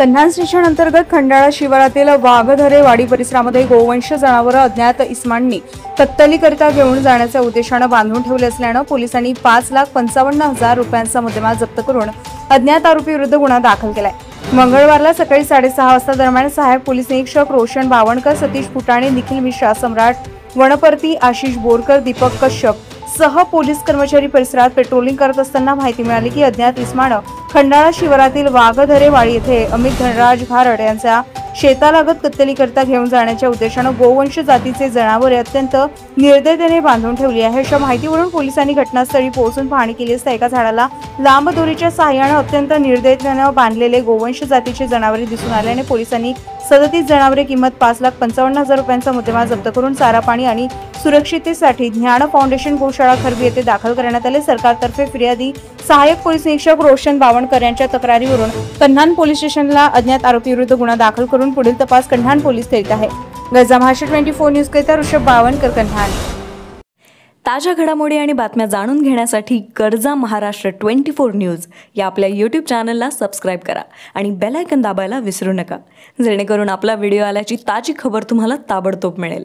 Kanhan station अंतर्गत खंडाळा शिवारातील वाघधरे वाडी परिसरामध्ये गोवंश जनावरं अज्ञात इस्मांनी कत्तलीकरिता घेऊन जाण्याच्या उद्देशाने बांधून ठेवले असल्याने पोलिसांनी 5,55,000 रुपयांचा मुद्देमाल जप्त करून अज्ञात आरोपी विरुद्ध गुन्हा दाखल केलाय। मंगळवारला सकाळी 6:30 वाजता दरम्यान सहाय्यक पोलीस निरीक्षक रोशन बावणकर, सतीश फुटाणे, निखिल मिश्रा, सम्राट वनपर्ती, आशिष बोरकर, दीपक कश्यप सह पोलीस कर्मचारी परिसरात पेट्रोलिंग करत असताना माहिती मिळाली की अज्ञात इस्मानं खंडाळा शिवारातील वाघधरे वाडी येथे अमित धनराज घारड यांच्या शेतालगत कत्तलीकरिता घेऊन जाण्याच्या उद्देशाने गोवंश जातीचे जनावरे अत्यंत निर्दयतेने बांधून ठेवली आहे। अशा माहितीवरून पोलिसांनी घटनास्थळी पोहोचून पाहणी केली असता एका झाडाला लांब दोरीच्या सहाय्याने अत्यंत निर्दयतेने बांधलेले गोवंश जातीचे जनावरे दिसून आल्याने पोलिसांनी 37 जनावरे किंमत 5,55,000 रुपयांचा मुद्देमाल जप्त करून चारा पाणी आणि सुरक्षिततेसाठी ज्ञान फाउंडेशन गोशाळा खरबी येथे दाखल करण्यात आले। सरकारतर्फे फिर्यादी सहाय्यक पोलीस निरीक्षक रोशन बावणकर यांच्या तक्रारीवरून कन्हान पोलीस स्टेशनला अज्ञात आरोपी विरुद्ध गुन्हा दाखल करून पुढील तपास कन्हान पोलीस करीत आहे। गजा महाराष्ट्र 24 न्यूज करिता ऋषभ बावणकर, कन्हान। ताज्या घडामोडी आणि बातम्या जाणून घेण्यासाठी गरजा महाराष्ट्र 24 न्यूज या आपल्या YouTube चॅनलला सबस्क्राइब करा आणि बेल आयकॉन दाबायला विसरू नका, जेणेकरून आपला व्हिडिओ आल्याची ताजी खबर तुम्हाला ताबडतोब मिळेल।